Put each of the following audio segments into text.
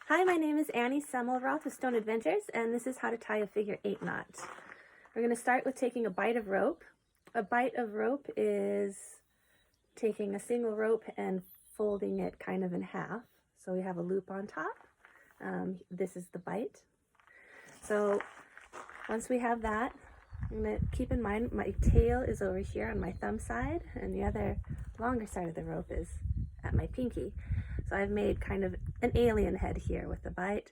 Hi, my name is Annie Semmelroth with Stone Adventures, and this is how to tie a figure 8 knot. We're going to start with taking a bight of rope. A bight of rope is taking a single rope and folding it kind of in half. So we have a loop on top. This is the bight. So once we have that, I'm going to keep in mind my tail is over here on my thumb side, and the other longer side of the rope is at my pinky. So I've made kind of an alien head here with the bight.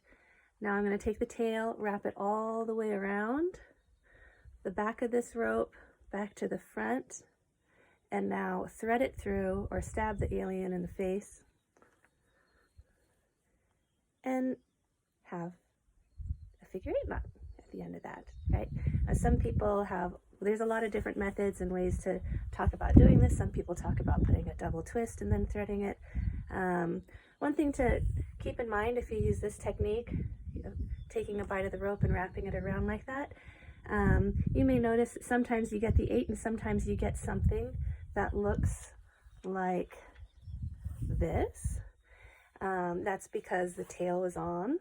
Now I'm going to take the tail, wrap it all the way around the back of this rope, back to the front, and now thread it through or stab the alien in the face and have a figure 8 knot at the end of that, right? Now some people have, there's a lot of different methods and ways to talk about doing this. Some people talk about putting a double twist and then threading it. One thing to keep in mind if you use this technique, taking a bight of the rope and wrapping it around like that, you may notice that sometimes you get the 8 and sometimes you get something that looks like this. That's because the tail was on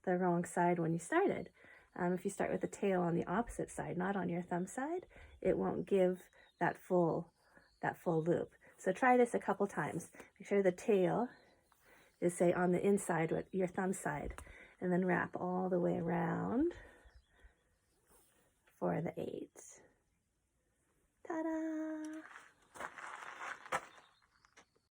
the wrong side when you started. If you start with the tail on the opposite side, not on your thumb side, it won't give that full loop. So try this a couple times. Make sure the tail is, say, on the inside with your thumb side, and then wrap all the way around for the 8. Ta-da!